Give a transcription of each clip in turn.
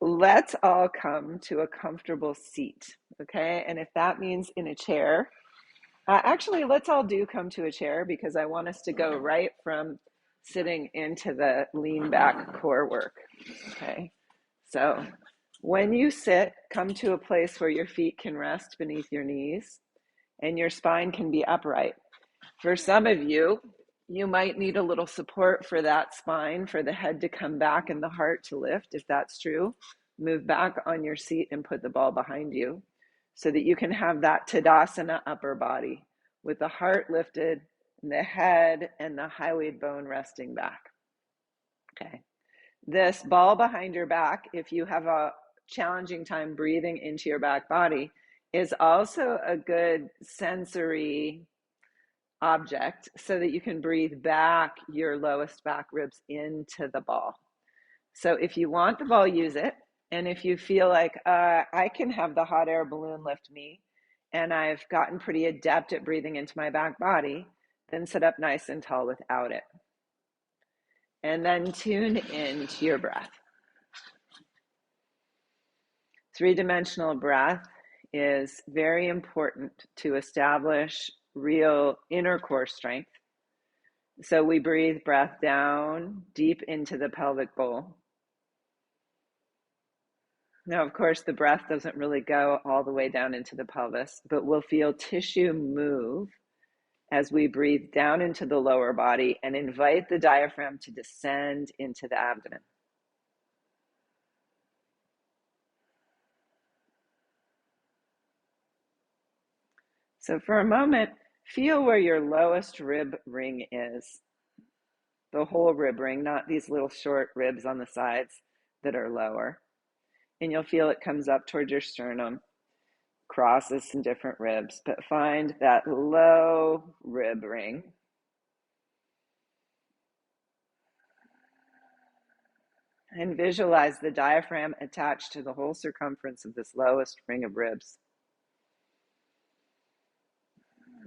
let's all come to a comfortable seat, okay? And if that means in a chair, actually, let's all come to a chair because I want us to go right from sitting into the lean back core work, okay? So when you sit, come to a place where your feet can rest beneath your knees and your spine can be upright. For some of you, you might need a little support for that spine, for the head to come back and the heart to lift. If that's true, move back on your seat and put the ball behind you so that you can have that Uttatasana upper body with the heart lifted and the head and the hyoid bone resting back. Okay. This ball behind your back, if you have a challenging time breathing into your back body, is also a good sensory object so that you can breathe back your lowest back ribs into the ball. So if you want the ball, use it. And if you feel like I can have the hot air balloon lift me and I've gotten pretty adept at breathing into my back body, then sit up nice and tall without it. And then tune into your breath. Three-dimensional breath is very important to establish real inner core strength. So we breathe breath down deep into the pelvic bowl. Now, of course, the breath doesn't really go all the way down into the pelvis, but we'll feel tissue move as we breathe down into the lower body and invite the diaphragm to descend into the abdomen. So for a moment, feel where your lowest rib ring is. The whole rib ring, not these little short ribs on the sides that are lower. And you'll feel it comes up towards your sternum, crosses some different ribs, but find that low rib ring. And visualize the diaphragm attached to the whole circumference of this lowest ring of ribs.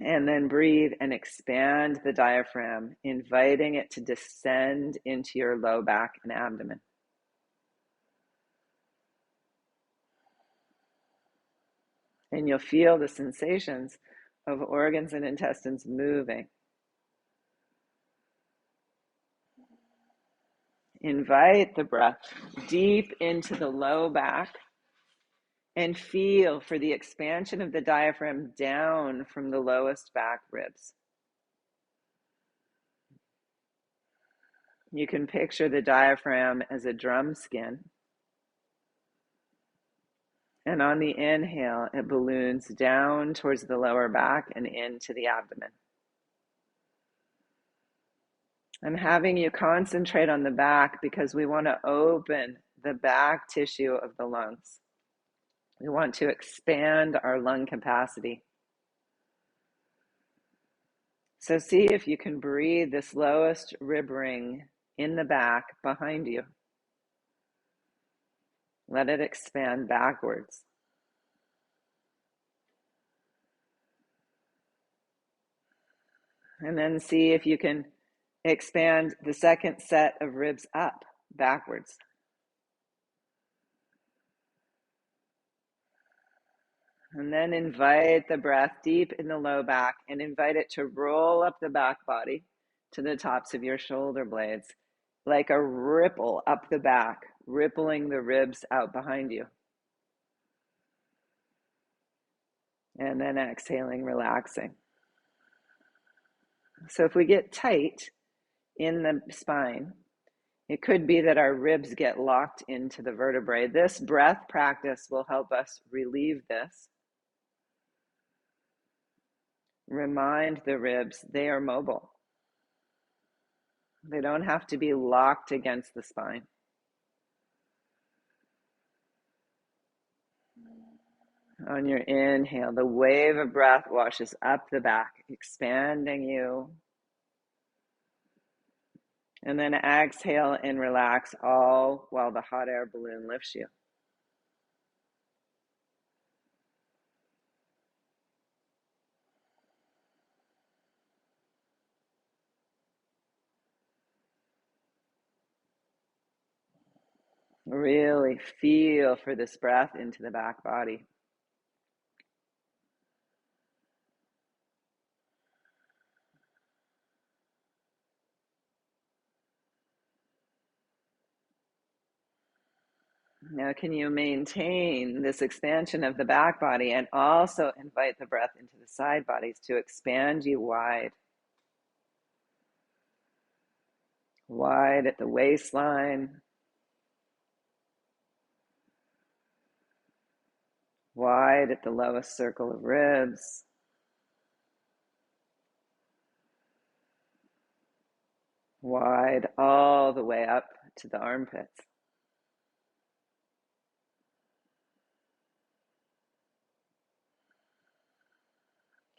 And then breathe and expand the diaphragm, inviting it to descend into your low back and abdomen. And you'll feel the sensations of organs and intestines moving. Invite the breath deep into the low back and feel for the expansion of the diaphragm down from the lowest back ribs. You can picture the diaphragm as a drum skin. And on the inhale, it balloons down towards the lower back and into the abdomen. I'm having you concentrate on the back because we want to open the back tissue of the lungs. We want to expand our lung capacity. So see if you can breathe this lowest rib ring in the back behind you. Let it expand backwards. And then see if you can expand the second set of ribs up backwards. And then invite the breath deep in the low back and invite it to roll up the back body to the tops of your shoulder blades, like a ripple up the back, rippling the ribs out behind you. And then exhaling, relaxing. So if we get tight in the spine, it could be that our ribs get locked into the vertebrae. This breath practice will help us relieve this. Remind the ribs they are mobile. They don't have to be locked against the spine. On your inhale, the wave of breath washes up the back, expanding you. And then exhale and relax, all while the hot air balloon lifts you. Really feel for this breath into the back body. Now, can you maintain this expansion of the back body and also invite the breath into the side bodies to expand you wide? Wide at the waistline, wide at the lowest circle of ribs, wide all the way up to the armpits.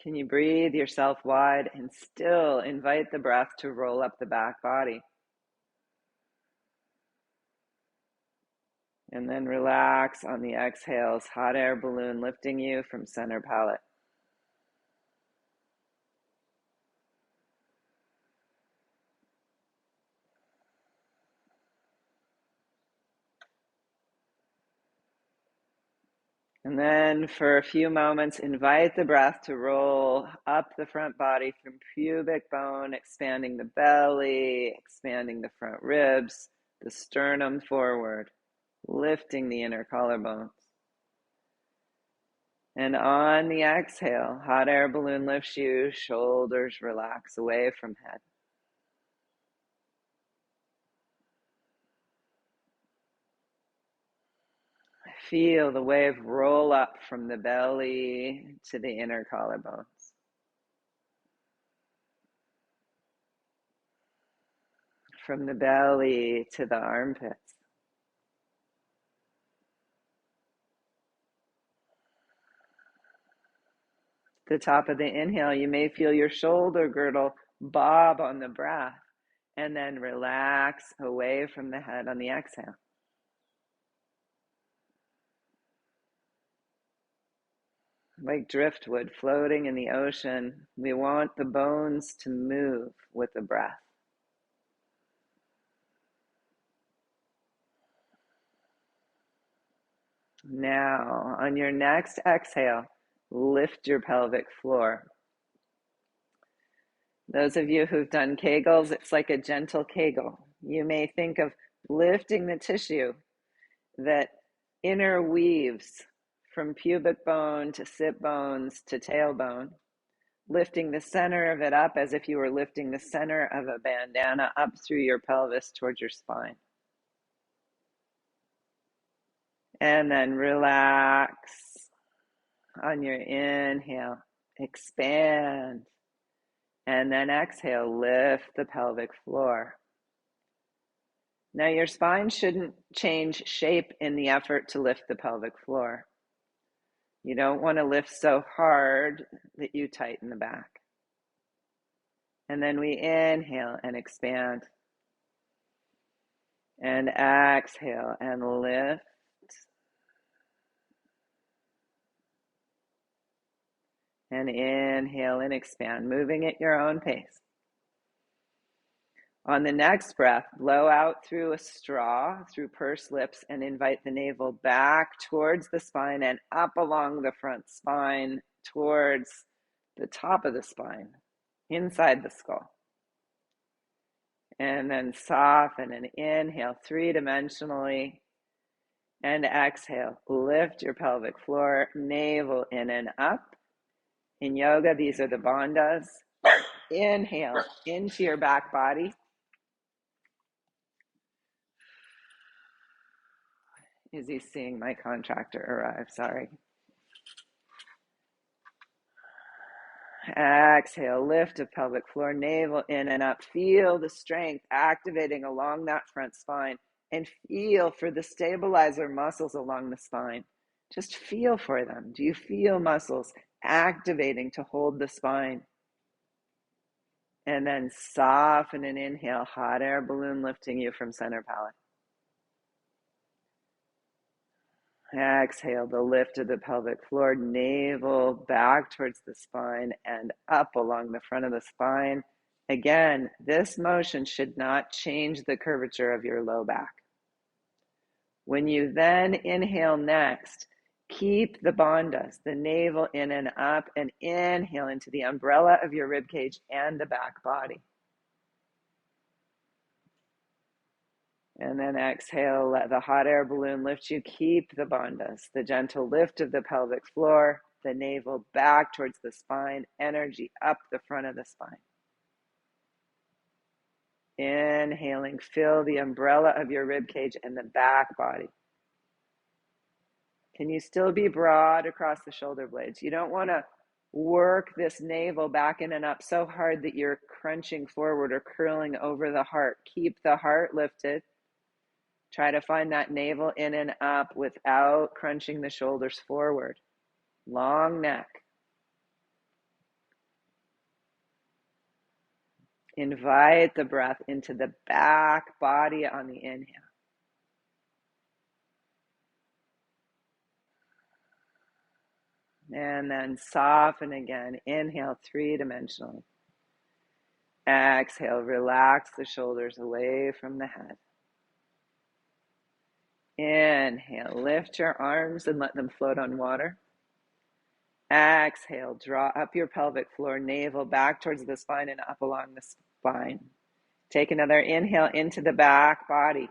Can you breathe yourself wide and still invite the breath to roll up the back body? And then relax on the exhales, hot air balloon lifting you from center palate. And then for a few moments, invite the breath to roll up the front body from pubic bone, expanding the belly, expanding the front ribs, the sternum forward, lifting the inner collarbones. And on the exhale, hot air balloon lifts you, shoulders relax away from head. Feel the wave roll up from the belly to the inner collarbones. From the belly to the armpits. The top of the inhale, you may feel your shoulder girdle bob on the breath, and then relax away from the head on the exhale. Like driftwood floating in the ocean, we want the bones to move with the breath. Now, on your next exhale, lift your pelvic floor. Those of you who've done Kegels, it's like a gentle Kegel. You may think of lifting the tissue that interweaves from pubic bone to sit bones to tailbone, lifting the center of it up as if you were lifting the center of a bandana up through your pelvis towards your spine. And then relax on your inhale, expand, and then exhale, lift the pelvic floor. Now your spine shouldn't change shape in the effort to lift the pelvic floor. You don't want to lift so hard that you tighten the back. And then we inhale and expand. And exhale and lift. And inhale and expand, moving at your own pace. On the next breath, blow out through a straw, through pursed lips, and invite the navel back towards the spine and up along the front spine towards the top of the spine, inside the skull. And then soften and inhale three-dimensionally. And exhale, lift your pelvic floor, navel in and up. In yoga, these are the bandhas. Inhale into your back body. Is he seeing my contractor arrive? Sorry. Exhale, lift the pelvic floor, navel in and up. Feel the strength activating along that front spine and feel for the stabilizer muscles along the spine. Just feel for them. Do you feel muscles activating to hold the spine? And then soften and inhale, hot air balloon lifting you from center palate. Exhale, the lift of the pelvic floor, navel back towards the spine and up along the front of the spine. Again, this motion should not change the curvature of your low back. When you then inhale next, keep the bandhas, the navel in and up, and inhale into the umbrella of your rib cage and the back body. And then exhale, let the hot air balloon lift you. Keep the bandhas, the gentle lift of the pelvic floor, the navel back towards the spine, energy up the front of the spine. Inhaling, fill the umbrella of your rib cage and the back body. Can you still be broad across the shoulder blades? You don't want to work this navel back in and up so hard that you're crunching forward or curling over the heart. Keep the heart lifted. Try to find that navel in and up without crunching the shoulders forward. Long neck. Invite the breath into the back body on the inhale. And then soften again. Inhale three-dimensionally. Exhale, relax the shoulders away from the head. Inhale, lift your arms and let them float on water. Exhale, draw up your pelvic floor, navel back towards the spine and up along the spine. Take another inhale into the back body.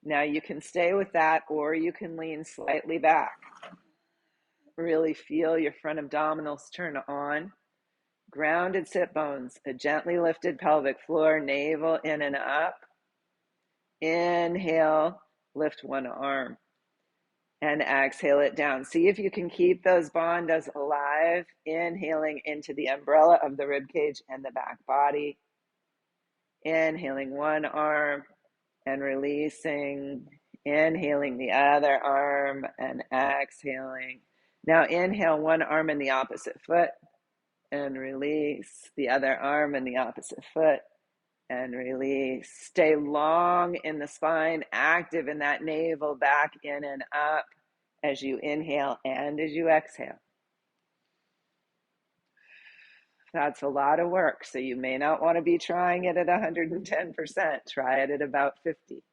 Now you can stay with that or you can lean slightly back. Really feel your front abdominals turn on. Grounded sit bones, a gently lifted pelvic floor, navel in and up. Inhale, lift one arm. And exhale it down. See if you can keep those bandhas alive. Inhaling into the umbrella of the rib cage and the back body. Inhaling one arm and releasing. Inhaling the other arm and exhaling. Now inhale one arm and the opposite foot and release. The other arm and the opposite foot and release. Stay long in the spine, active in that navel, back in and up as you inhale and as you exhale. That's a lot of work, so you may not want to be trying it at 110%. Try it at about 50.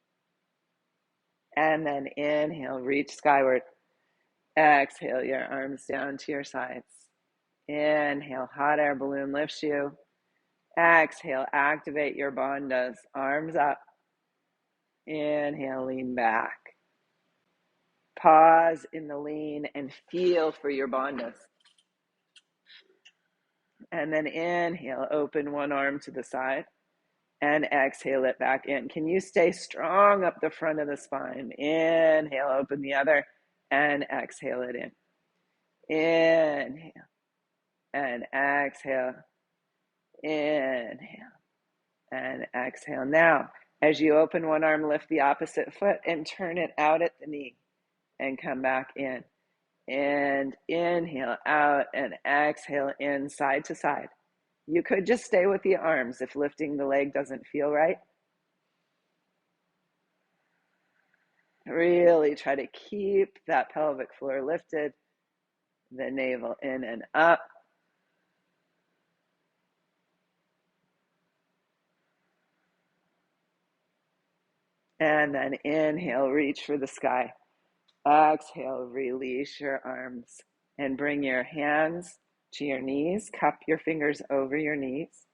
And then inhale, reach skyward. Exhale, your arms down to your sides. Inhale, hot air balloon lifts you. Exhale, activate your bandhas, arms up. Inhale, lean back. Pause in the lean and feel for your bandhas. And then inhale, open one arm to the side and exhale it back in. Can you stay strong up the front of the spine? Inhale, open the other and exhale it in. Inhale and exhale. Inhale and exhale. Now, as you open one arm, lift the opposite foot and turn it out at the knee and come back in. And inhale out and exhale in, side to side. You could just stay with the arms if lifting the leg doesn't feel right. Really try to keep that pelvic floor lifted, the navel in and up. And then inhale, reach for the sky. Exhale, release your arms and bring your hands to your knees. Cup your fingers over your knees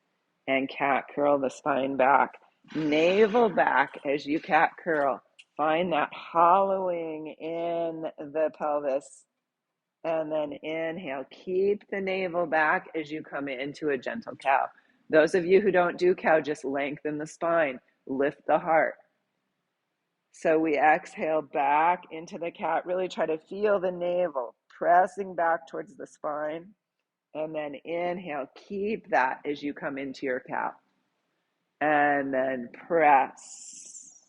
and cat curl the spine back. Navel back as you cat curl. Find that hollowing in the pelvis. And then inhale. Keep the navel back as you come into a gentle cow. Those of you who don't do cow, just lengthen the spine. Lift the heart. So we exhale back into the cat. Really try to feel the navel pressing back towards the spine. And then inhale. Keep that as you come into your cow. And then press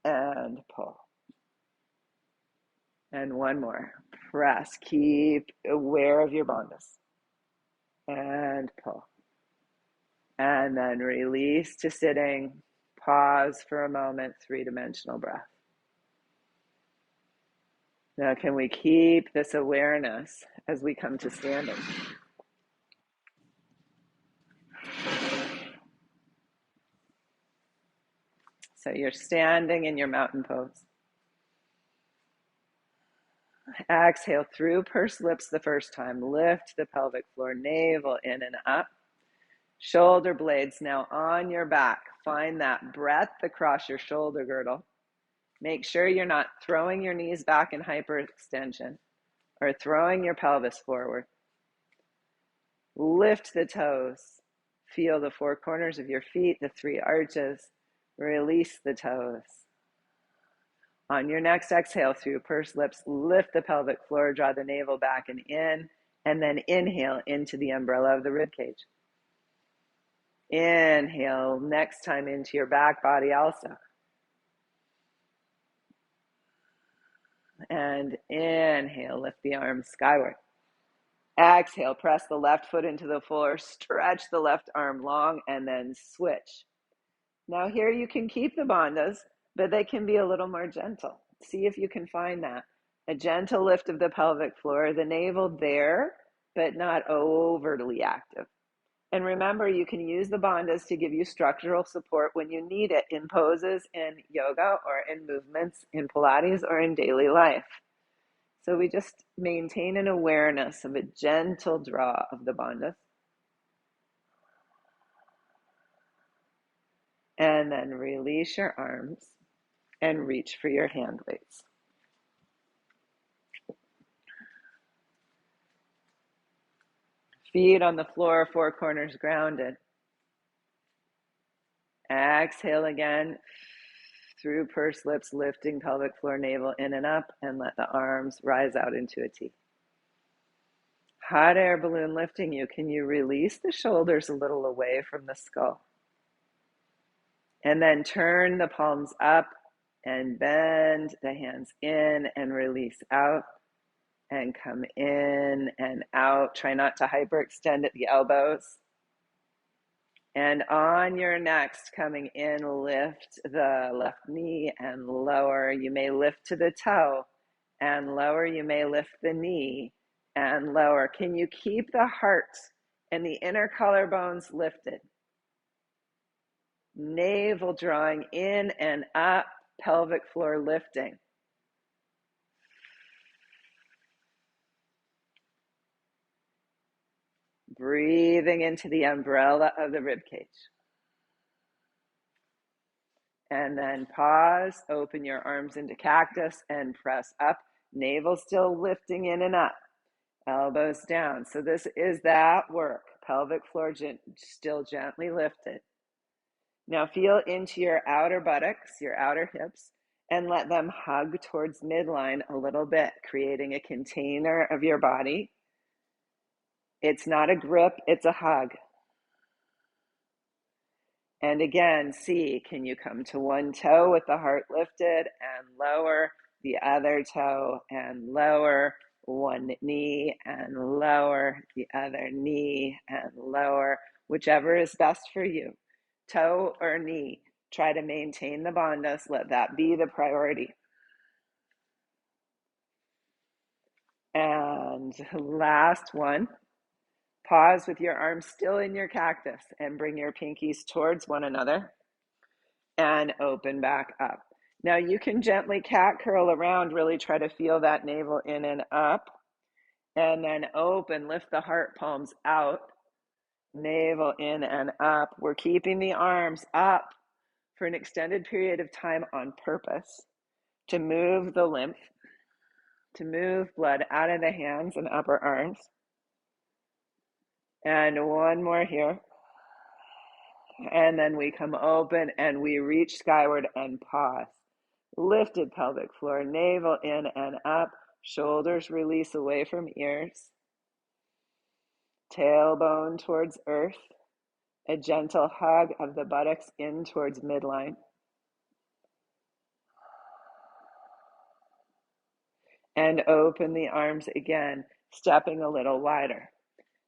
and pull. And one more. Press. Keep aware of your bandhas. And pull. And then release to sitting. Pause for a moment. Three-dimensional breath. Now, can we keep this awareness as we come to standing? So you're standing in your mountain pose. Exhale through pursed lips the first time. Lift the pelvic floor, navel in and up. Shoulder blades now on your back. Find that breadth across your shoulder girdle. Make sure you're not throwing your knees back in hyperextension or throwing your pelvis forward. Lift the toes. Feel the four corners of your feet, the three arches. Release the toes. On your next exhale through pursed lips, lift the pelvic floor, draw the navel back and in, and then inhale into the umbrella of the ribcage. Inhale, next time into your back body also. And inhale, lift the arms skyward. Exhale, press the left foot into the floor, stretch the left arm long, and then switch. Now here you can keep the bandhas, but they can be a little more gentle. See if you can find that. A gentle lift of the pelvic floor, the navel there, but not overly active. And remember, you can use the bandhas to give you structural support when you need it in poses in yoga or in movements in Pilates or in daily life. So we just maintain an awareness of a gentle draw of the bandhas. And then release your arms and reach for your hand weights. Feet on the floor, four corners grounded. Exhale again through pursed lips, lifting pelvic floor, navel in and up, and let the arms rise out into a T. Hot air balloon lifting you. Can you release the shoulders a little away from the skull? And then turn the palms up and bend the hands in and release out. And come in and out. Try not to hyperextend at the elbows. And on your next, coming in, lift the left knee and lower. You may lift to the toe and lower. You may lift the knee and lower. Can you keep the heart and the inner collarbones lifted? Navel drawing in and up, pelvic floor lifting. Breathing into the umbrella of the ribcage. And then pause, open your arms into cactus and press up. Navel still lifting in and up. Elbows down. So this is that work. Pelvic floor still gently lifted. Now feel into your outer buttocks, your outer hips, and let them hug towards midline a little bit, creating a container of your body. It's not a grip, it's a hug. And again, see, can you come to one toe with the heart lifted and lower the other toe and lower one knee and lower the other knee and lower, whichever is best for you. Toe or knee, try to maintain the bandhas, let that be the priority. And last one. Pause with your arms still in your cactus and bring your pinkies towards one another and open back up. Now you can gently cat curl around, really try to feel that navel in and up, and then open, lift the heart palms out, navel in and up. We're keeping the arms up for an extended period of time on purpose to move the lymph, to move blood out of the hands and upper arms. And one more here. And then we come open and we reach skyward and pause. Lifted pelvic floor, navel in and up, shoulders release away from ears. Tailbone towards earth. A gentle hug of the buttocks in towards midline. And open the arms again, stepping a little wider.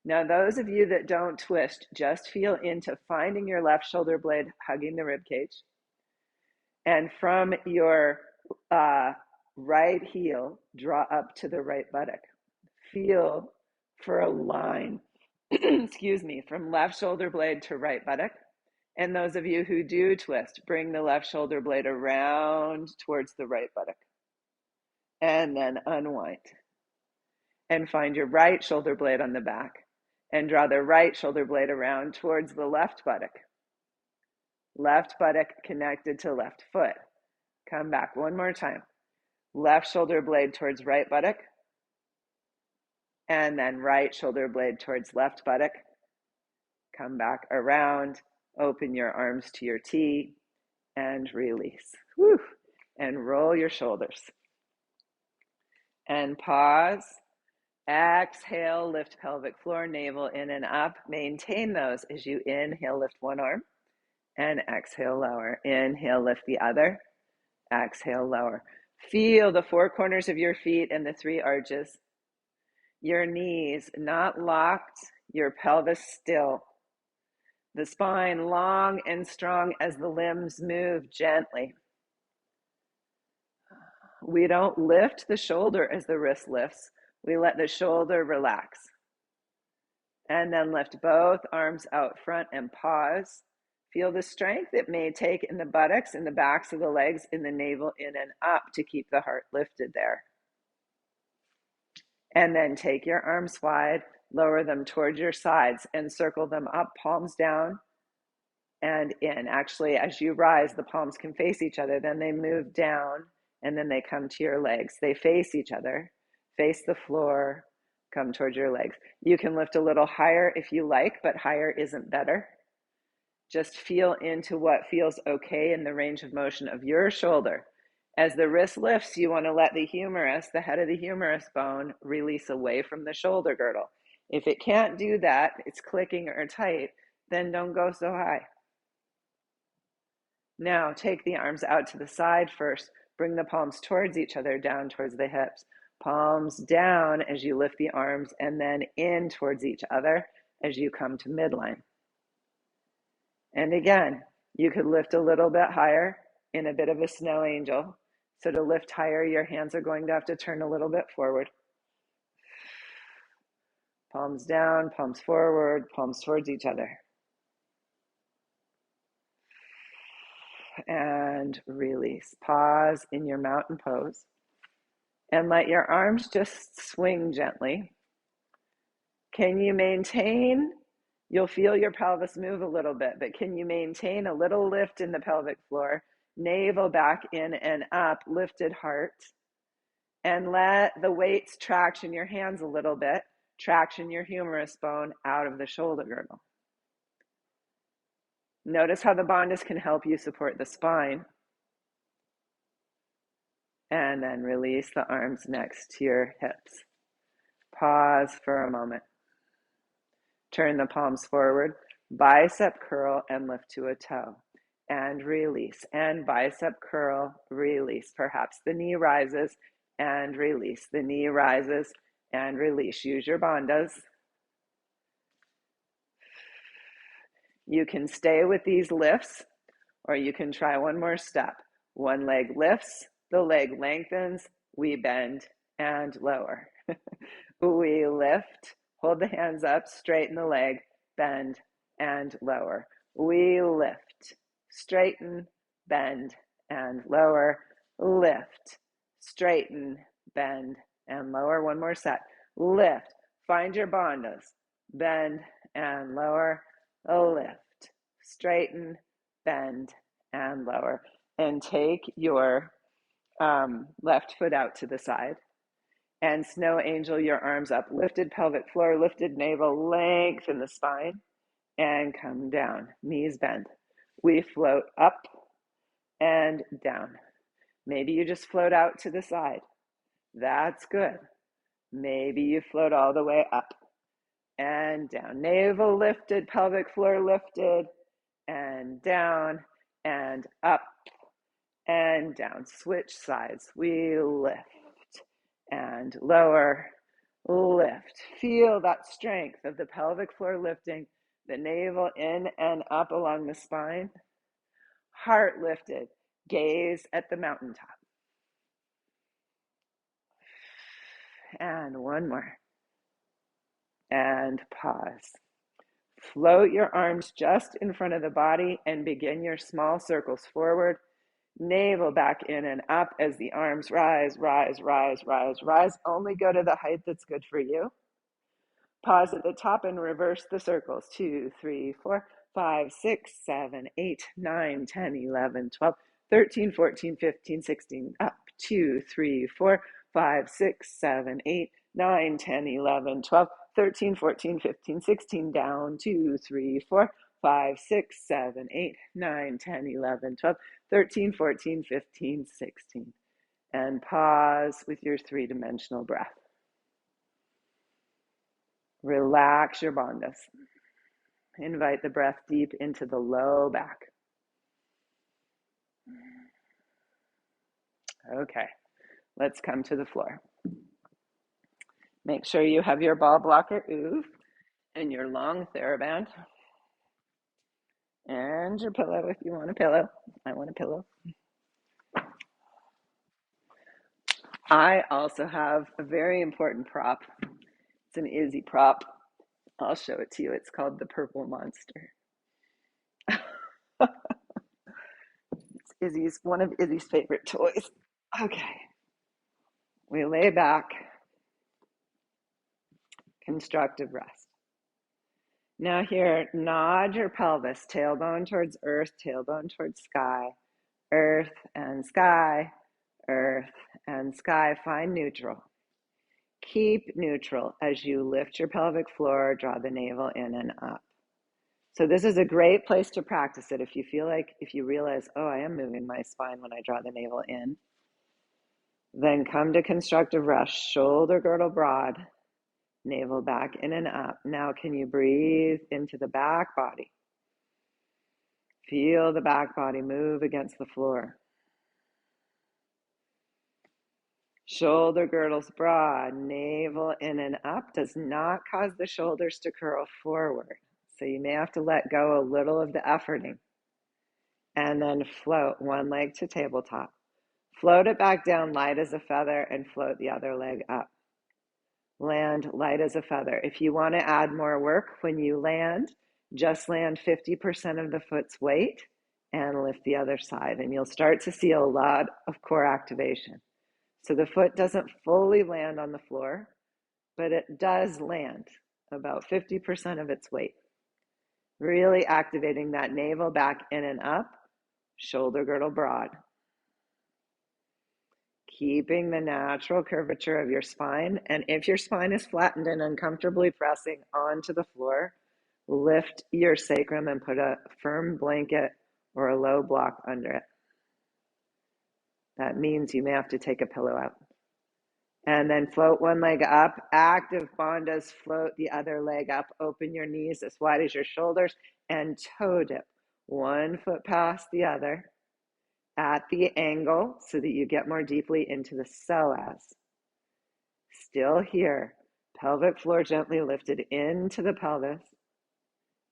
Now, those of you that don't twist, just feel into finding your left shoulder blade hugging the rib cage. And from your right heel, draw up to the right buttock. Feel for a line, excuse me, from left shoulder blade to right buttock. And those of you who do twist, bring the left shoulder blade around towards the right buttock. And then unwind. And find your right shoulder blade on the back. And draw the right shoulder blade around towards the left buttock. Left buttock connected to left foot. Come back one more time. Left shoulder blade towards right buttock. And then right shoulder blade towards left buttock. Come back around. Open your arms to your T. And release. Whew. And roll your shoulders. And pause. Exhale, lift pelvic floor, navel in and up. Maintain those as you inhale, lift one arm. And exhale, lower. Inhale, lift the other. Exhale, lower. Feel the four corners of your feet and the three arches. Your knees not locked, your pelvis still. The spine long and strong as the limbs move gently. We don't lift the shoulder as the wrist lifts. We let the shoulder relax. And then lift both arms out front and pause. Feel the strength it may take in the buttocks, in the backs of the legs, in the navel, in and up to keep the heart lifted there. And then take your arms wide, lower them towards your sides and circle them up, palms down and in. Actually, as you rise, the palms can face each other. Then they move down and then they come to your legs. They face each other, face the floor, come towards your legs. You can lift a little higher if you like, but higher isn't better. Just feel into what feels okay in the range of motion of your shoulder. As the wrist lifts, you want to let the humerus, the head of the humerus bone, release away from the shoulder girdle. If it can't do that, it's clicking or tight, then don't go so high. Now take the arms out to the side first. Bring the palms towards each other, down towards the hips. Palms down as you lift the arms, and then in towards each other as you come to midline. And again, you could lift a little bit higher in a bit of a snow angel. So to lift higher, your hands are going to have to turn a little bit forward. Palms down, palms forward, palms towards each other. And release. Pause in your mountain pose. And let your arms just swing gently. Can you maintain? You'll feel your pelvis move a little bit, but can you maintain a little lift in the pelvic floor? Navel back in and up, lifted heart. And let the weights traction your hands a little bit, traction your humerus bone out of the shoulder girdle. Notice how the bandhas can help you support the spine. And then release the arms next to your hips. Pause for a moment. Turn the palms forward, bicep curl and lift to a toe. And release, and bicep curl, release. Perhaps the knee rises and release. The knee rises and release. Use your bandhas. You can stay with these lifts, or you can try one more step. One leg lifts, the leg lengthens, we bend and lower. We lift, hold the hands up, straighten the leg, bend and lower. We lift, straighten, bend and lower. Lift, straighten, bend and lower. One more set. Lift, find your bandhas, bend and lower. Lift, straighten, bend and lower. And take your left foot out to the side. And snow angel your arms up, lifted pelvic floor, lifted navel, lengthen the spine, and come down. Knees bend. We float up and down. Maybe you just float out to the side. That's good. Maybe you float all the way up and down. Navel lifted, pelvic floor lifted, and down and up and down. Switch sides. We lift and lower, lift. Feel that strength of the pelvic floor lifting, the navel in and up along the spine. Heart lifted. Gaze at the mountaintop. And one more. And pause. Float your arms just in front of the body and begin your small circles forward. Navel back in and up as the arms rise, rise, rise, rise, rise. Only go to the height that's good for you. Pause at the top and reverse the circles. 2, 3, 4, 5, 6, 7, 8, 9, 10, 11, 12, 13, 14, 15, 16. Up. 2, 3, 4, 5, 6, 7, 8, 9, 10, 11, 12, 13, 14, 15, 16. Down. 2, 3, 4, 5, 6, 7, 8, 9, 10, 11, 12, 13, 14, 15, 16. And pause with your three-dimensional breath. Relax your bandhas. Invite the breath deep into the low back. Okay, let's come to the floor. Make sure you have your ball blocker oof and your long TheraBand and your pillow if you want a pillow. I want a pillow. I also have a very important prop. It's an Izzy prop. I'll show it to you. It's called the Purple Monster. It's one of Izzy's favorite toys. Okay. We lay back. Constructive rest. Now here, nod your pelvis, tailbone towards earth, tailbone towards sky, earth and sky, earth and sky. Find neutral. Keep neutral as you lift your pelvic floor, draw the navel in and up. So this is a great place to practice it. If you realize, oh, I am moving my spine when I draw the navel in, then come to constructive rest, shoulder girdle broad, navel back in and up. Now can you breathe into the back body? Feel the back body move against the floor. Shoulder girdles broad, navel in and up does not cause the shoulders to curl forward. So you may have to let go a little of the efforting. And then float one leg to tabletop. Float it back down light as a feather and float the other leg up. Land light as a feather. If you want to add more work when you land, just land 50% of the foot's weight and lift the other side. And you'll start to see a lot of core activation. So the foot doesn't fully land on the floor, but it does land about 50% of its weight. Really activating that navel back in and up, shoulder girdle broad. Keeping the natural curvature of your spine. And if your spine is flattened and uncomfortably pressing onto the floor, lift your sacrum and put a firm blanket or a low block under it. That means you may have to take a pillow out. And then float one leg up. Active bandhas, float the other leg up. Open your knees as wide as your shoulders and toe dip. One foot past the other at the angle so that you get more deeply into the psoas. Still here. Pelvic floor gently lifted into the pelvis.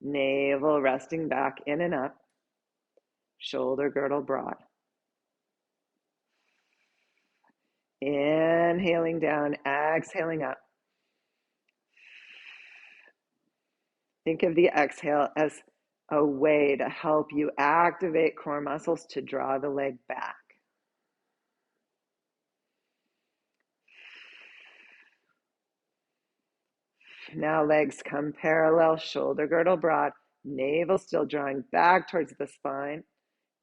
Navel resting back in and up. Shoulder girdle broad. Inhaling down, exhaling up. Think of the exhale as a way to help you activate core muscles to draw the leg back. Now legs come parallel, shoulder girdle broad, navel still drawing back towards the spine.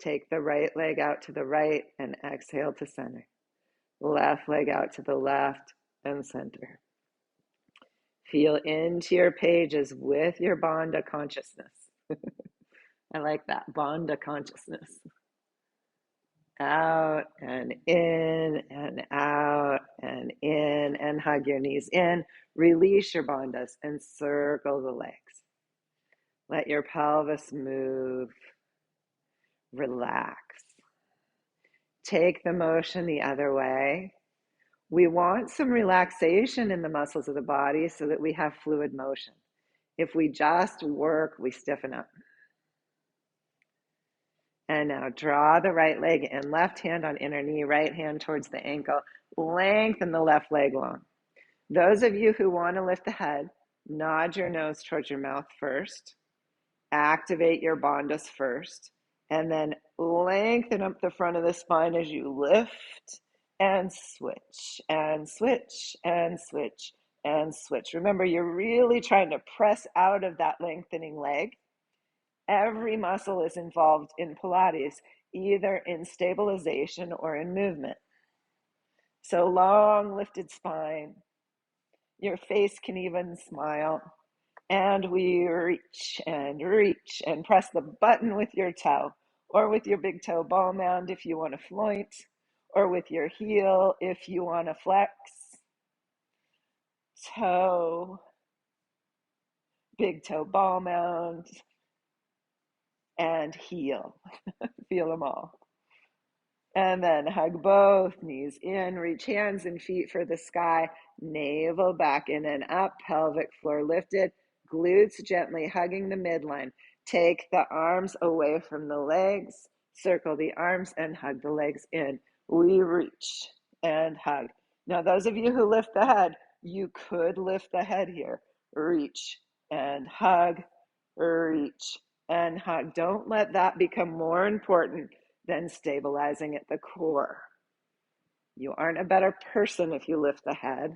Take the right leg out to the right and exhale to center. Left leg out to the left and center. Feel into your pages with your bandha consciousness. I like that, bandha consciousness. Out and in and out and in, and hug your knees in. Release your bandhas and circle the legs. Let your pelvis move. Relax. Take the motion the other way. We want some relaxation in the muscles of the body so that we have fluid motion. If we just work, we stiffen up. And now draw the right leg in, left hand on inner knee, right hand towards the ankle. Lengthen the left leg long. Those of you who want to lift the head, Nod your nose towards your mouth first. Activate your bandhas first. And then lengthen up the front of the spine as you lift and switch and switch and switch and switch. Remember, you're really trying to press out of that lengthening leg. Every muscle is involved in Pilates, either in stabilization or in movement. So long lifted spine. Your face can even smile. And we reach and press the button with your toe, or with your big toe ball mound if you want to float, or with your heel if you want to flex. Toe, big toe ball mound, and heel. Feel them all. And then hug both knees in, reach hands and feet for the sky, navel back in and up, pelvic floor lifted, glutes gently hugging the midline. Take the arms away from the legs, circle the arms and hug the legs in. We reach and hug. Now, those of you who lift the head, you could lift the head here. Reach and hug, reach and hug. Don't let that become more important than stabilizing at the core. You aren't a better person if you lift the head.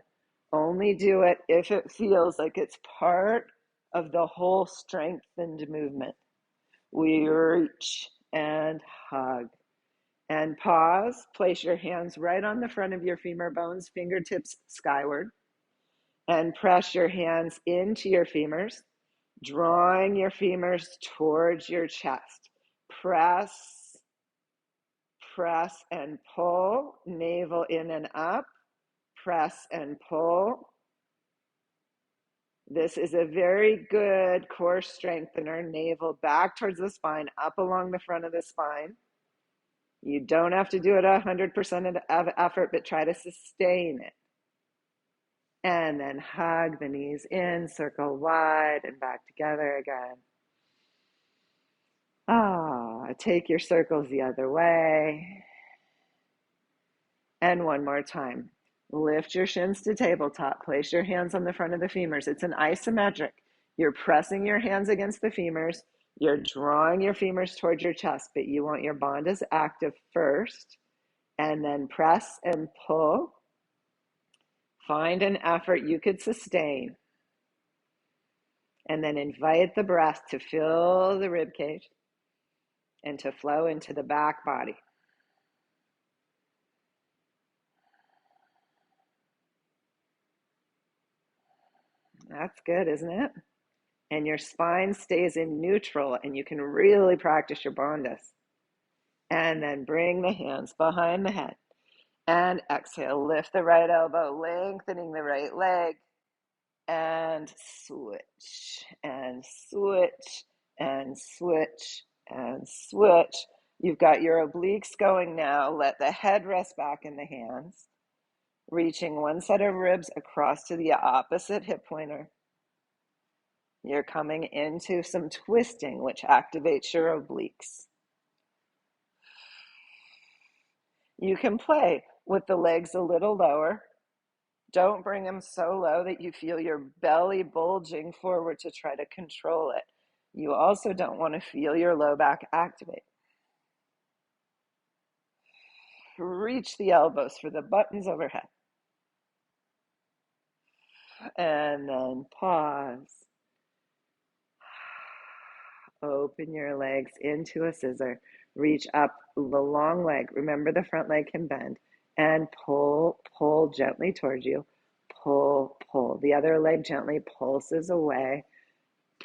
Only do it if it feels like it's part of the whole strengthened movement. We reach and hug. And pause. Place your hands right on the front of your femur bones, fingertips skyward. And press your hands into your femurs, drawing your femurs towards your chest. Press and pull, navel in and up, press and pull. This is a very good core strengthener, navel back towards the spine, up along the front of the spine. You don't have to do it 100% of effort, but try to sustain it. And then hug the knees in, circle wide and back together again. Take your circles the other way. And one more time. Lift your shins to tabletop. Place your hands on the front of the femurs. It's an isometric. You're pressing your hands against the femurs. You're drawing your femurs towards your chest, but you want your bandhas active first. And then press and pull. Find an effort you could sustain. And then invite the breath to fill the rib cage and to flow into the back body. That's good, isn't it? And your spine stays in neutral and you can really practice your bandhas. And then bring the hands behind the head. And exhale, lift the right elbow, lengthening the right leg. And switch, and switch, and switch, and switch. You've got your obliques going now. Let the head rest back in the hands. Reaching one set of ribs across to the opposite hip pointer. You're coming into some twisting, which activates your obliques. You can play with the legs a little lower. Don't bring them so low that you feel your belly bulging forward to try to control it. You also don't want to feel your low back activate. Reach the elbows for the buttons overhead. And then pause. Open your legs into a scissor. Reach up the long leg. Remember, the front leg can bend. And pull gently towards you. Pull. The other leg gently pulses away.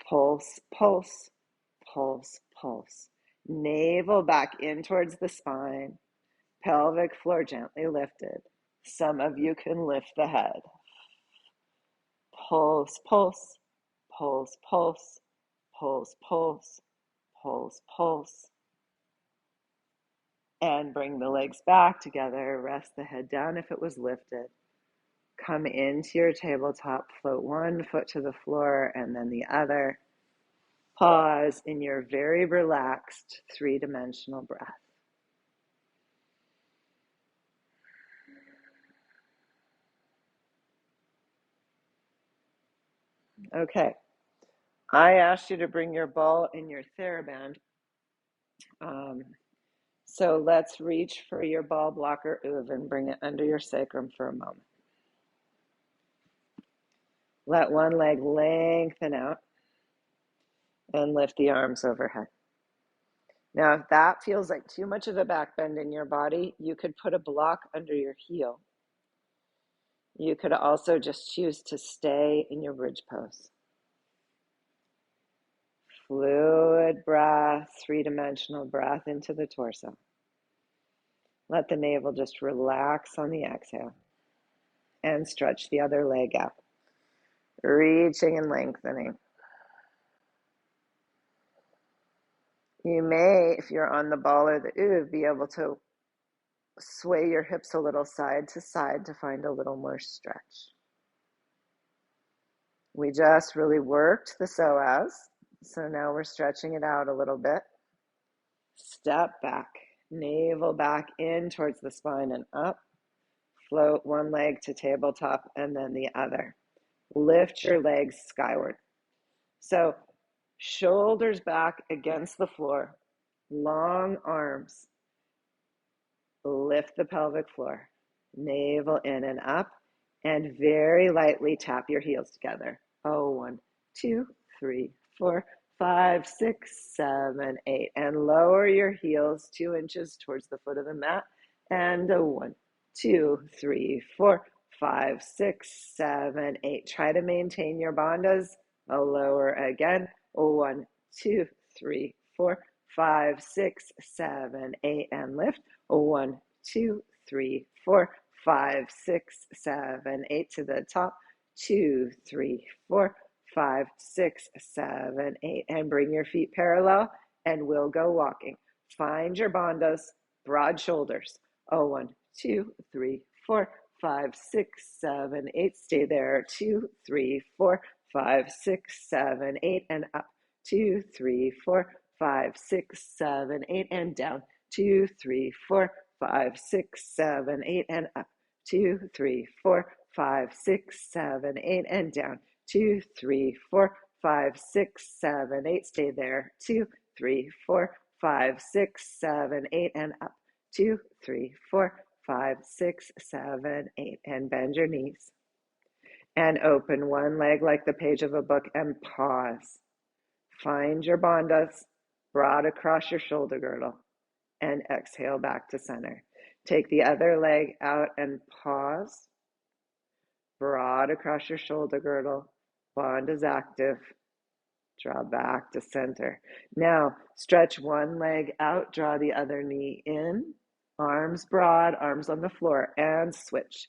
Pulse. Navel back in towards the spine. Pelvic floor gently lifted. Some of you can lift the head. Pulse. And bring the legs back together. Rest the head down if it was lifted. Come into your tabletop. Float one foot to the floor and then the other. Pause in your very relaxed three-dimensional breath. Okay, I asked you to bring your ball and your TheraBand. So let's reach for your ball blocker oov and bring it under your sacrum for a moment. Let one leg lengthen out and lift the arms overhead. Now, if that feels like too much of a back bend in your body, you could put a block under your heel. You could also just choose to stay in your bridge pose. Fluid breath, three-dimensional breath into the torso. Let the navel just relax on the exhale and stretch the other leg out, reaching and lengthening. You may, if you're on the ball or the oov, be able to sway your hips a little side to side to find a little more stretch. We just really worked the psoas, so now we're stretching it out a little bit. Step back, navel back in towards the spine and up. Float one leg to tabletop and then the other. Lift your legs skyward. So shoulders back against the floor, long arms. Lift the pelvic floor, navel in and up, and very lightly tap your heels together. Oh, 1, 2, 3, 4, 5, 6, 7, 8. And lower your heels 2 inches towards the foot of the mat. And a 1, 2, 3, 4, 5, 6, 7, 8. Try to maintain your bandhas. A lower again. 1, 2, 3, 4, 5, 6, 7, 8. And lift. 1, 2, 3, 4, 5, 6, 7, 8 to the top. 2, 3, 4, 5, 6, 7, 8. And bring your feet parallel and we'll go walking. Find your bandhas, broad shoulders. 1, 2, 3, 4, 5, 6, 7, 8. Stay there. 2, 3, 4, 5, 6, 7, 8. And up. 2, 3, 4, 5, 6, 7, 8. And down. 2, 3, 4, 5, 6, 7, 8. And up. 2, 3, 4, 5, 6, 7, 8. And down. 2, 3, 4, 5, 6, 7, 8. Stay there. 2, 3, 4, 5, 6, 7, 8. And up. 2, 3, 4, 5, 6, 7, 8. And bend your knees. And open one leg like the page of a book and pause. Find your bandhas, broad across your shoulder girdle, and exhale back to center. Take the other leg out and pause. Broad across your shoulder girdle, bandhas active. Draw back to center. Now, stretch one leg out, draw the other knee in. Arms broad, arms on the floor, and switch.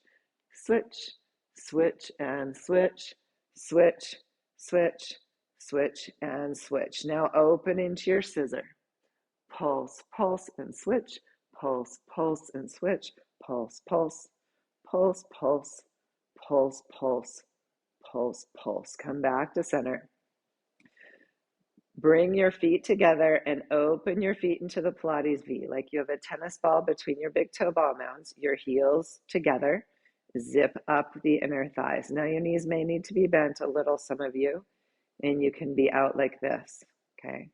Switch, switch, and switch. Switch, switch, switch, and switch. Now open into your scissor. Pulse, pulse, and switch. Pulse, pulse, and switch. Pulse, pulse, pulse, pulse, pulse, pulse, pulse, pulse. Come back to center. Bring your feet together and open your feet into the Pilates V, like you have a tennis ball between your big toe ball mounds, your heels together. Zip up the inner thighs. Now your knees may need to be bent a little, some of you, and you can be out like this, okay?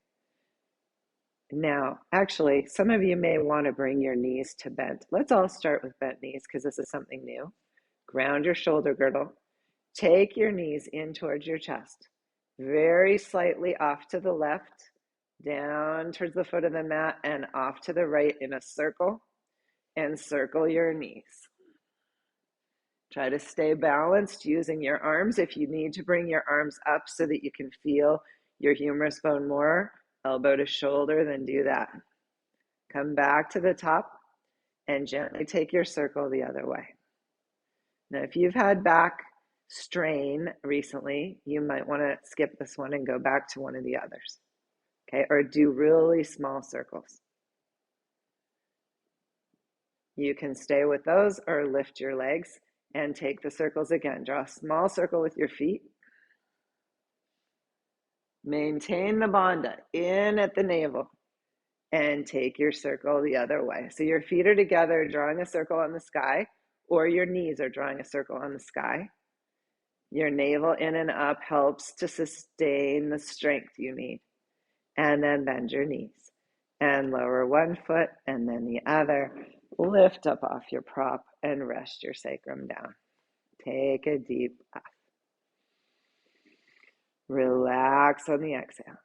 Now, actually, some of you may want to bring your knees to bent. Let's all start with bent knees because this is something new. Ground your shoulder girdle. Take your knees in towards your chest. Very slightly off to the left, down towards the foot of the mat, and off to the right in a circle, and circle your knees. Try to stay balanced using your arms. If you need to bring your arms up so that you can feel your humerus bone more, elbow to shoulder, then do that. Come back to the top and gently take your circle the other way. Now, if you've had back strain recently, you might want to skip this one and go back to one of the others, okay? Or do really small circles. You can stay with those or lift your legs and take the circles again. Draw a small circle with your feet. Maintain the bandha in at the navel and take your circle the other way. So your feet are together drawing a circle on the sky, or your knees are drawing a circle on the sky. Your navel in and up helps to sustain the strength you need. And then bend your knees and lower one foot and then the other. Lift up off your prop and rest your sacrum down. Take a deep breath. Relax on the exhale.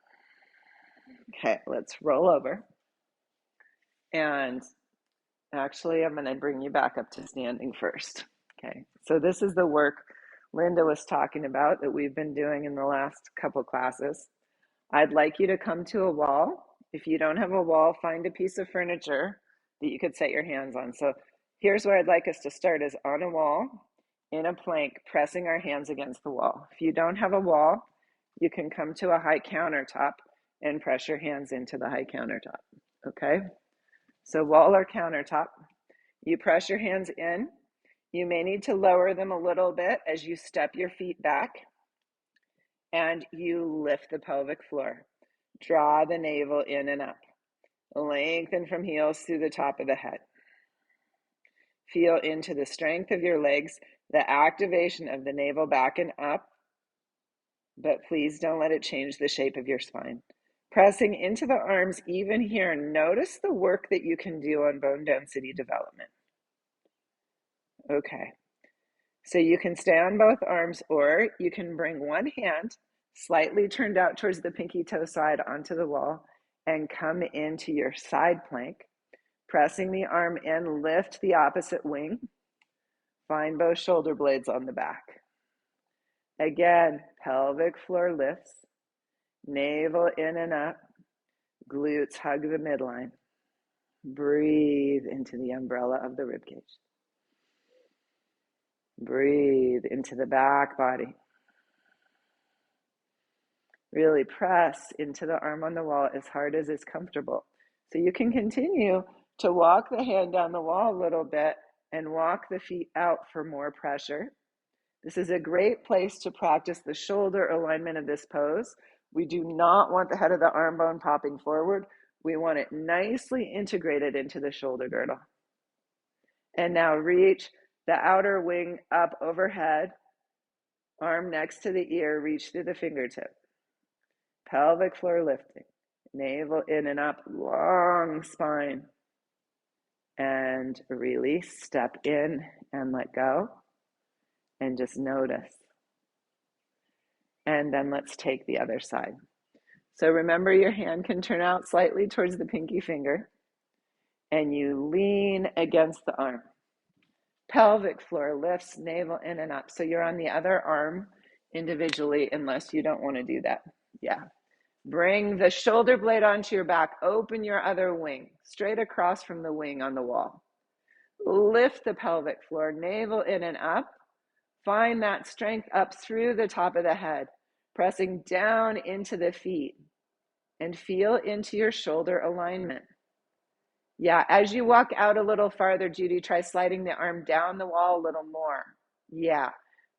Okay, let's roll over. And actually, I'm going to bring you back up to standing first. Okay, so this is the work Linda was talking about that we've been doing in the last couple classes. I'd like you to come to a wall. If you don't have a wall, find a piece of furniture that you could set your hands on. So here's where I'd like us to start, is on a wall, in a plank, pressing our hands against the wall. If you don't have a wall, you can come to a high countertop and press your hands into the high countertop, okay? So wall or countertop, you press your hands in. You may need to lower them a little bit as you step your feet back and you lift the pelvic floor. Draw the navel in and up. Lengthen from heels through the top of the head. Feel into the strength of your legs, the activation of the navel back and up, but please don't let it change the shape of your spine. Pressing into the arms even here, notice the work that you can do on bone density development. Okay, so you can stay on both arms, or you can bring one hand slightly turned out towards the pinky toe side onto the wall and come into your side plank. Pressing the arm in, lift the opposite wing. Find both shoulder blades on the back. Again, pelvic floor lifts, navel in and up, glutes hug the midline. Breathe into the umbrella of the ribcage. Breathe into the back body. Really press into the arm on the wall as hard as is comfortable. So you can continue to walk the hand down the wall a little bit and walk the feet out for more pressure. This is a great place to practice the shoulder alignment of this pose. We do not want the head of the arm bone popping forward. We want it nicely integrated into the shoulder girdle. And now reach the outer wing up overhead, arm next to the ear, reach through the fingertip. Pelvic floor lifting, navel in and up, long spine. And release, step in and let go. And just notice. And then let's take the other side. So remember, your hand can turn out slightly towards the pinky finger. And you lean against the arm. Pelvic floor lifts, navel in and up. So you're on the other arm individually, unless you don't want to do that. Yeah. Bring the shoulder blade onto your back. Open your other wing, straight across from the wing on the wall. Lift the pelvic floor, navel in and up. Find that strength up through the top of the head, pressing down into the feet, and feel into your shoulder alignment. Yeah, as you walk out a little farther, Judy, try sliding the arm down the wall a little more. Yeah,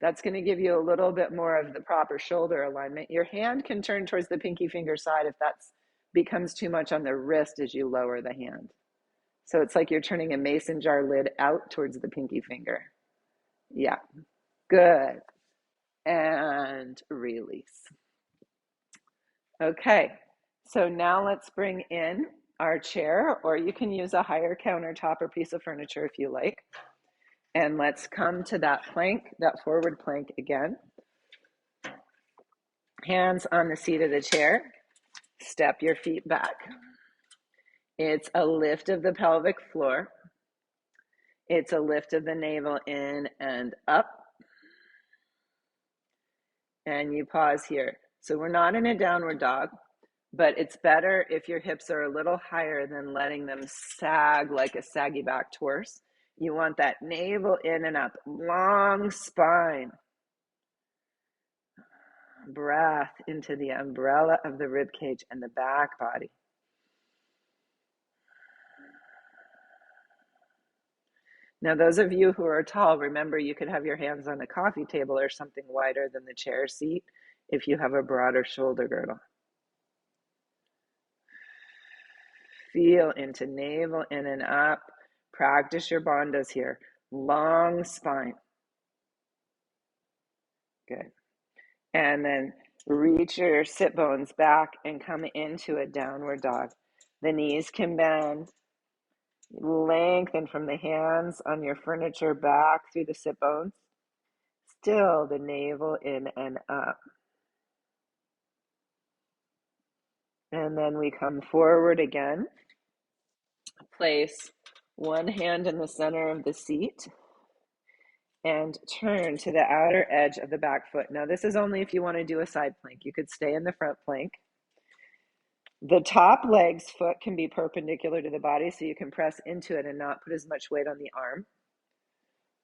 that's going to give you a little bit more of the proper shoulder alignment. Your hand can turn towards the pinky finger side if that becomes too much on the wrist as you lower the hand. So it's like you're turning a mason jar lid out towards the pinky finger. Yeah, good. And release. Okay, so now let's bring in our chair, or you can use a higher countertop or piece of furniture if you like. And let's come to that plank, that forward plank again. Hands on the seat of the chair. Step your feet back. It's a lift of the pelvic floor. It's a lift of the navel in and up. And you pause here. So we're not in a downward dog, but it's better if your hips are a little higher than letting them sag like a saggy back horse. You want that navel in and up, long spine. Breath into the umbrella of the rib cage and the back body. Now, those of you who are tall, remember you could have your hands on a coffee table or something wider than the chair seat if you have a broader shoulder girdle. Feel into navel in and up. Practice your bandhas here. Long spine. Good. And then reach your sit bones back and come into a downward dog. The knees can bend. Lengthen from the hands on your furniture back through the sit bones. Still the navel in and up. And then we come forward again. Place one hand in the center of the seat and turn to the outer edge of the back foot. Now, this is only if you want to do a side plank. You could stay in the front plank. The top leg's foot can be perpendicular to the body, so you can press into it and not put as much weight on the arm.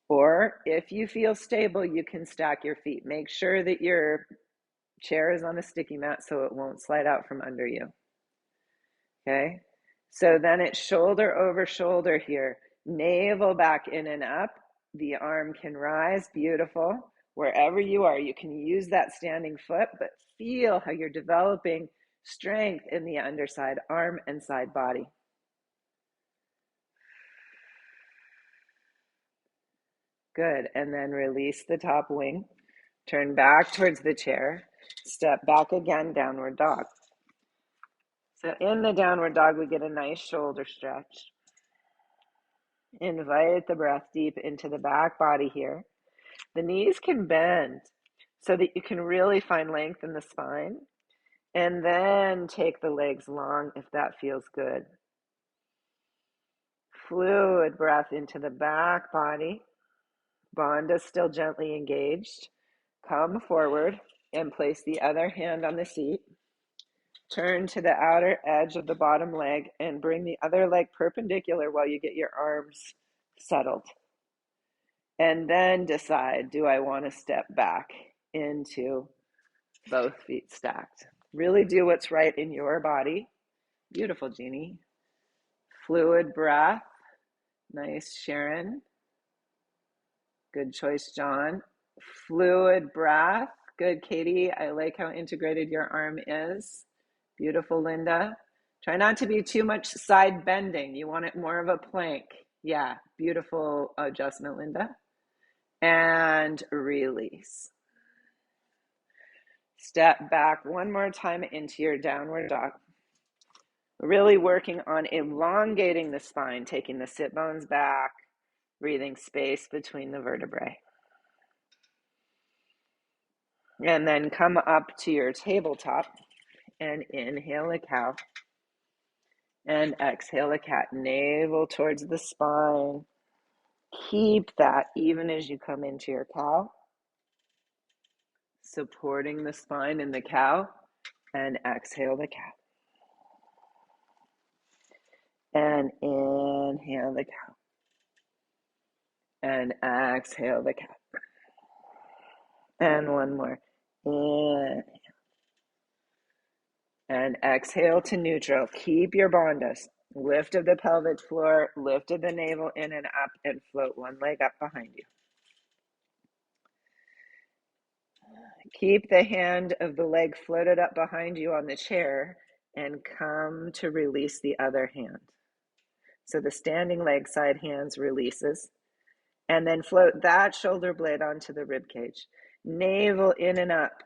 Or if you feel stable, you can stack your feet. Make sure that your chair is on a sticky mat so it won't slide out from under you. Okay? So then it's shoulder over shoulder here. Navel back in and up. The arm can rise. Beautiful. Wherever you are, you can use that standing foot, but feel how you're developing strength in the underside, arm and side body. Good. And then release the top wing. Turn back towards the chair. Step back again, downward dog. So in the downward dog, we get a nice shoulder stretch. Invite the breath deep into the back body here. The knees can bend so that you can really find length in the spine. And then take the legs long if that feels good. Fluid breath into the back body. Bandhas still gently engaged. Come forward and place the other hand on the seat. Turn to the outer edge of the bottom leg and bring the other leg perpendicular while you get your arms settled. And then decide, do I want to step back into both feet stacked? Really do what's right in your body. Beautiful, Jeannie. Fluid breath. Nice, Sharon. Good choice, John. Fluid breath. Good, Katie. I like how integrated your arm is. Beautiful, Linda. Try not to be too much side bending. You want it more of a plank. Yeah, beautiful adjustment, Linda. And release. Step back one more time into your downward dog. Really working on elongating the spine, taking the sit bones back, breathing space between the vertebrae. And then come up to your tabletop and inhale a cow. And exhale a cat, navel towards the spine. Keep that even as you come into your cow. Supporting the spine in the cow. And exhale the cat. And inhale the cow. And exhale the cat. And one more. Inhale. And exhale to neutral. Keep your bandhas. Lift of the pelvic floor, lift of the navel in and up, and float one leg up behind you. Keep the hand of the leg floated up behind you on the chair and come to release the other hand. So the standing leg side hands releases, and then float that shoulder blade onto the rib cage. Navel in and up,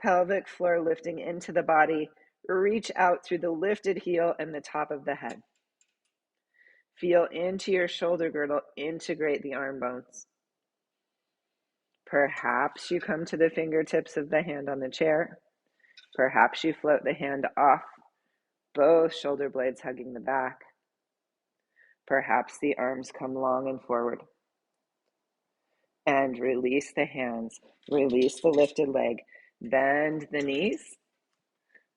pelvic floor lifting into the body. Reach out through the lifted heel and the top of the head. Feel into your shoulder girdle, integrate the arm bones. Perhaps you come to the fingertips of the hand on the chair. Perhaps you float the hand off, both shoulder blades hugging the back. Perhaps the arms come long and forward. And release the hands, release the lifted leg, bend the knees,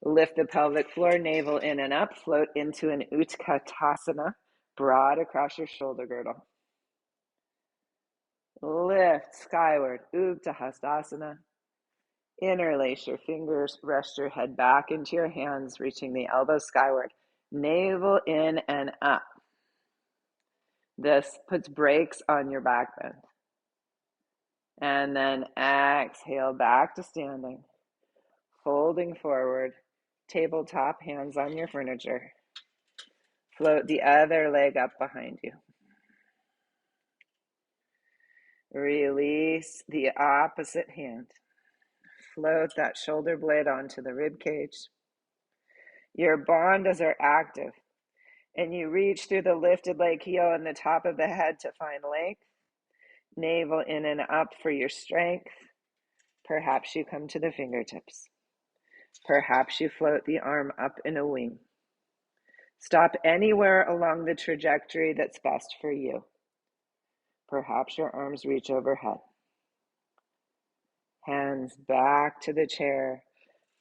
lift the pelvic floor, navel in and up, float into an Uttatasana, broad across your shoulder girdle. Lift skyward, Uttatasana. Interlace your fingers, rest your head back into your hands, reaching the elbows skyward. Navel in and up. This puts brakes on your back bend. And then exhale back to standing. Folding forward, tabletop, hands on your furniture. Float the other leg up behind you. Release the opposite hand. Float that shoulder blade onto the rib cage. Your bandhas are active, and you reach through the lifted leg heel and the top of the head to find length. Navel in and up for your strength. Perhaps you come to the fingertips. Perhaps you float the arm up in a wing. Stop anywhere along the trajectory that's best for you. Perhaps your arms reach overhead. Hands back to the chair,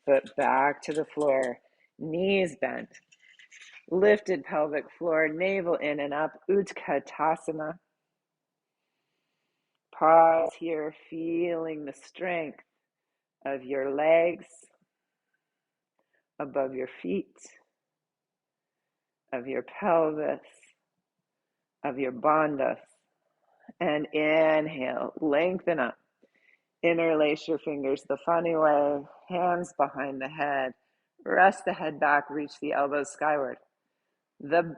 foot back to the floor, knees bent. Lifted pelvic floor, navel in and up, Uttatasana. Pause here, feeling the strength of your legs above your feet, of your pelvis, of your bandhas. And inhale, lengthen up. Interlace your fingers the funny way, hands behind the head. Rest the head back, reach the elbows skyward. The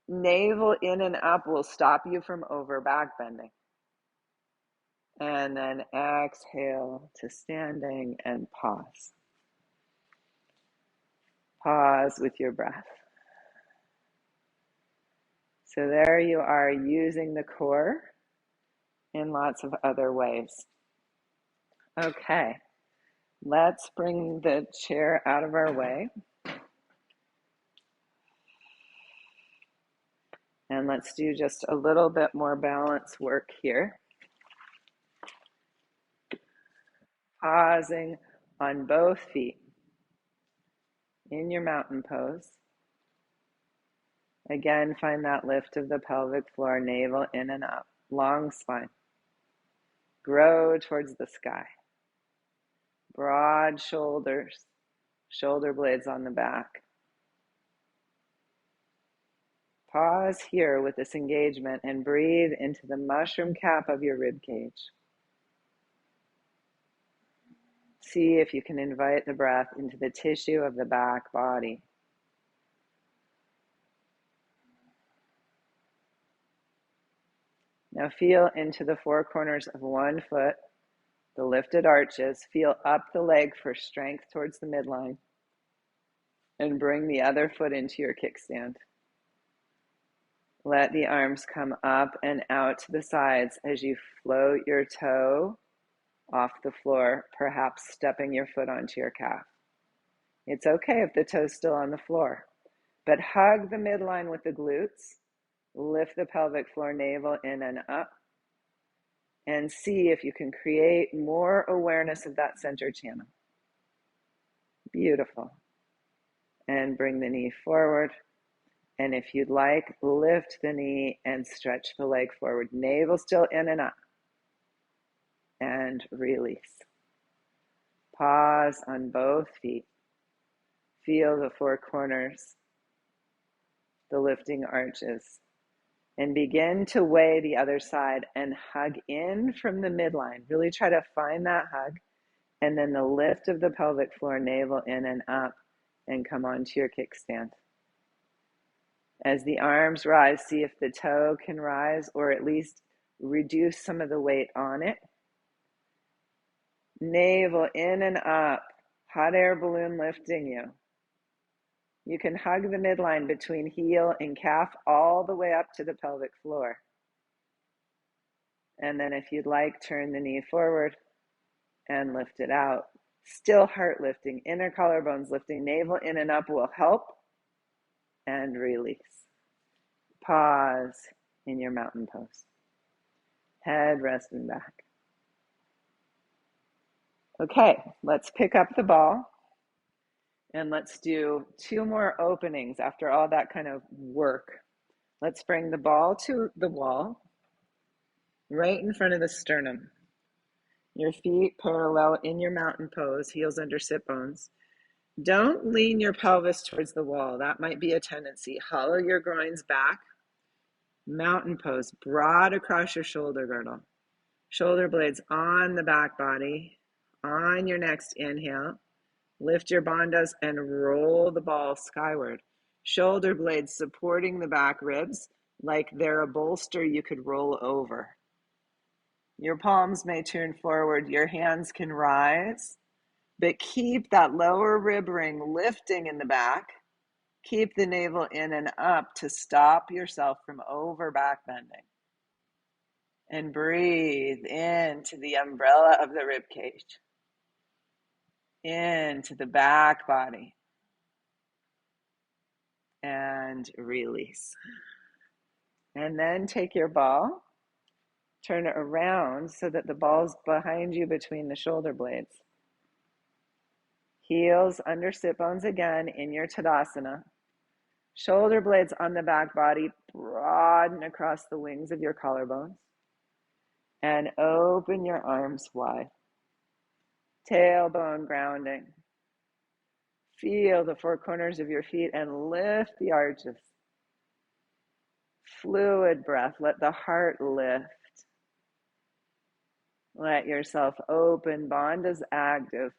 navel in and up will stop you from over back bending. And then exhale to standing and pause. Pause with your breath. So there you are, using the core in lots of other ways. Okay, let's bring the chair out of our way. And let's do just a little bit more balance work here. Pausing on both feet in your mountain pose. Again, find that lift of the pelvic floor, navel in and up, long spine. Grow towards the sky. Broad shoulders, shoulder blades on the back. Pause here with this engagement and breathe into the mushroom cap of your rib cage. See if you can invite the breath into the tissue of the back body. Now feel into the four corners of one foot, the lifted arches. Feel up the leg for strength towards the midline. And bring the other foot into your kickstand. Let the arms come up and out to the sides as you float your toe off the floor, perhaps stepping your foot onto your calf. It's okay if the toe's still on the floor, but hug the midline with the glutes, lift the pelvic floor, navel in and up, and see if you can create more awareness of that center channel. Beautiful. And bring the knee forward. And if you'd like, lift the knee and stretch the leg forward. Navel still in and up. And release. Pause on both feet. Feel the four corners, the lifting arches. And begin to weigh the other side and hug in from the midline. Really try to find that hug. And then the lift of the pelvic floor, navel in and up. And come onto your kickstand. As the arms rise, see if the toe can rise or at least reduce some of the weight on it. Navel in and up, hot air balloon lifting you. You can hug the midline between heel and calf all the way up to the pelvic floor. And then if you'd like, turn the knee forward and lift it out. Still heart lifting, inner collarbones lifting, navel in and up will help. And release. Pause in your mountain pose. Head resting back. Okay, let's pick up the ball and let's do 2 more openings after all that kind of work. Let's bring the ball to the wall right in front of the sternum. Your feet parallel in your mountain pose, heels under sit bones. Don't lean your pelvis towards the wall. That might be a tendency. Hollow your groins back. Mountain pose, broad across your shoulder girdle. Shoulder blades on the back body. On your next inhale, lift your bandhas and roll the ball skyward. Shoulder blades supporting the back ribs like they're a bolster you could roll over. Your palms may turn forward, your hands can rise, but keep that lower rib ring lifting in the back. Keep the navel in and up to stop yourself from over back bending. And breathe into the umbrella of the rib cage, into the back body, and release. And then take your ball, turn it around so that the ball's behind you between the shoulder blades. Heels under sit bones again in your Uttatasana. Shoulder blades on the back body, broaden across the wings of your collarbones. And open your arms wide. Tailbone grounding. Feel the four corners of your feet and lift the arches. Fluid breath. Let the heart lift. Let yourself open. Bandhas active.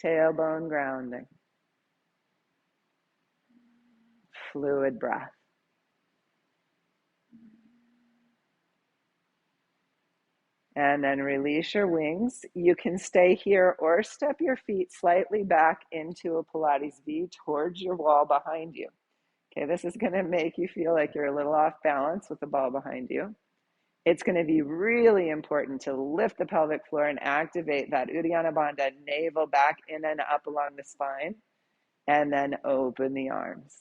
Tailbone grounding. Fluid breath. And then release your wings. You can stay here or step your feet slightly back into a Pilates V towards your wall behind you. Okay, this is going to make you feel like you're a little off balance with the ball behind you. It's going to be really important to lift the pelvic floor and activate that Uddiyana Bandha, navel back in and up along the spine, and then open the arms.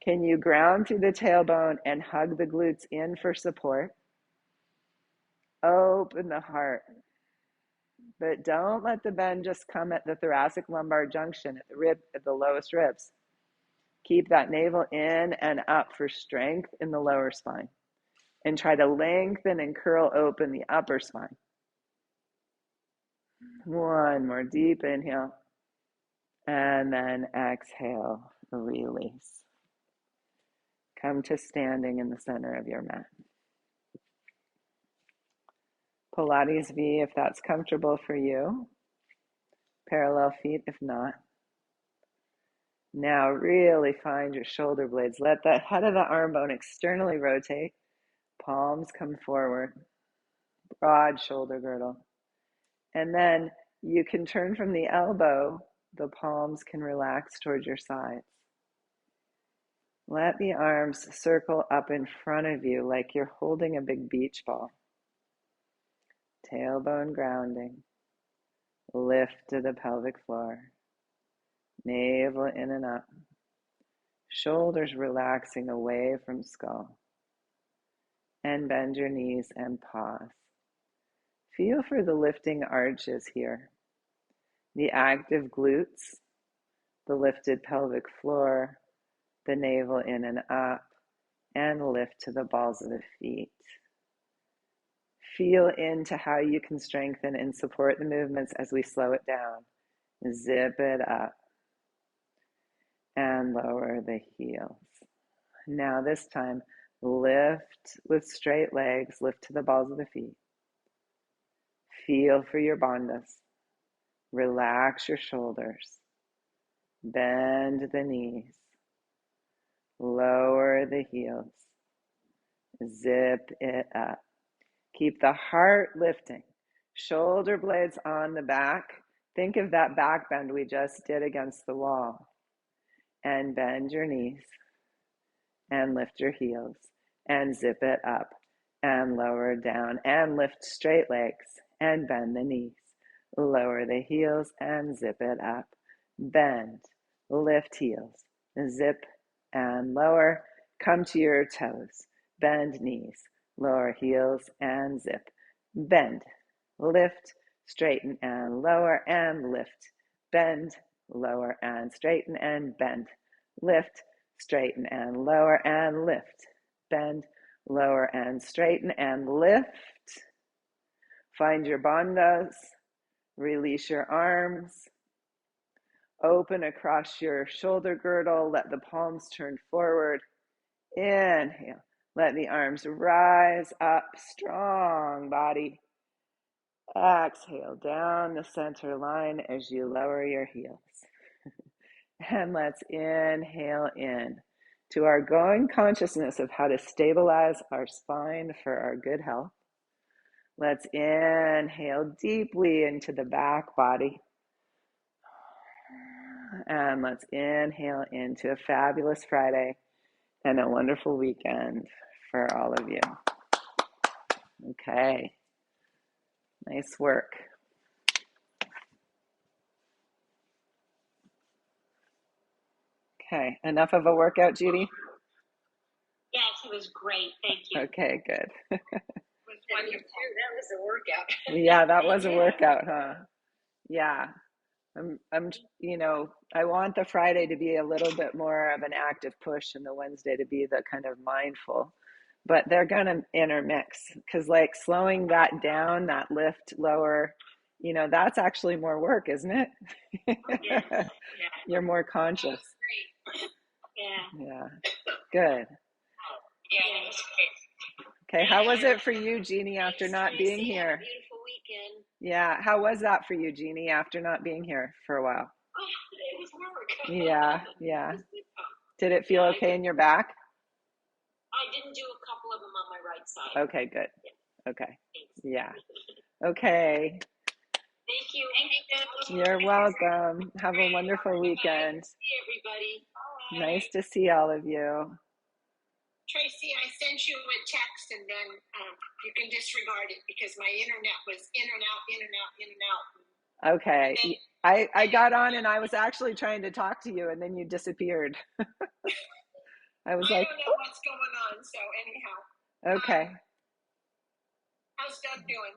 Can you ground through the tailbone and hug the glutes in for support? Open the heart. But don't let the bend just come at the thoracic lumbar junction, at the rib, at the lowest ribs. Keep that navel in and up for strength in the lower spine. And try to lengthen and curl open the upper spine. One more deep inhale. And then exhale, release. Come to standing in the center of your mat. Pilates V if that's comfortable for you. Parallel feet if not. Now really find your shoulder blades. Let the head of the arm bone externally rotate. Palms come forward. Broad shoulder girdle. And then you can turn from the elbow. The palms can relax towards your sides. Let the arms circle up in front of you like you're holding a big beach ball. Tailbone grounding. Lift to the pelvic floor. Navel in and up. Shoulders relaxing away from skull. And bend your knees and pause. Feel for the lifting arches here. The active glutes, the lifted pelvic floor, the navel in and up, and lift to the balls of the feet. Feel into how you can strengthen and support the movements as we slow it down. Zip it up and lower the heels. Now this time, lift with straight legs, lift to the balls of the feet. Feel for your bandhas. Relax your shoulders. Bend the knees. Lower the heels. Zip it up. Keep the heart lifting. Shoulder blades on the back. Think of that back bend we just did against the wall. And bend your knees. And lift your heels. And zip it up. And lower down. And lift straight legs. And bend the knees. Lower the heels and zip it up. Bend. Lift heels. Zip and lower. Come to your toes. Bend knees. Lower heels and zip. Bend. Lift. Straighten and lower and lift. Bend. Lower and straighten and bend. Lift. Straighten and lower and lift. Bend. Lower and straighten and lift. Find your bandhas. Release your arms. Open across your shoulder girdle. Let the palms turn forward. Inhale. Let the arms rise up. Strong body. Exhale down the center line as you lower your heels. And let's inhale in to our growing consciousness of how to stabilize our spine for our good health. Let's inhale deeply into the back body. And let's inhale into a fabulous Friday and a wonderful weekend for all of you. Okay. Nice work. Okay. Enough of a workout, Judy? Yes, it was great. Thank you. Okay, good. It was wonderful. That was a workout. Yeah, that was a workout, huh? Yeah. I want the Friday to be a little bit more of an active push and the Wednesday to be the kind of mindful, but they're going to intermix because like slowing that down, that lift lower, that's actually more work, isn't it? Yes. Yeah. You're more conscious. Great. Yeah. Yeah. Good. Yeah, it was great. Okay. How was it for you, Jeannie, after not Tracy, being here? Have a beautiful weekend. Yeah. How was that for you, Jeannie, after not being here for a while? Oh, it was work. Yeah. Yeah. Did it feel okay in your back? I didn't do a couple of them on my right side. Okay, good. Yeah. Okay. Thanks. Yeah. Okay. Thank you. You're welcome. Have a wonderful weekend. Bye. See everybody. Bye. Nice to see all of you. Tracy, I sent you a text and then you can disregard it because my internet was in and out, in and out, in and out. Okay. I got on and I was actually trying to talk to you and then you disappeared. I was like, I don't know what's going on, so anyhow. okay. How's Doug doing?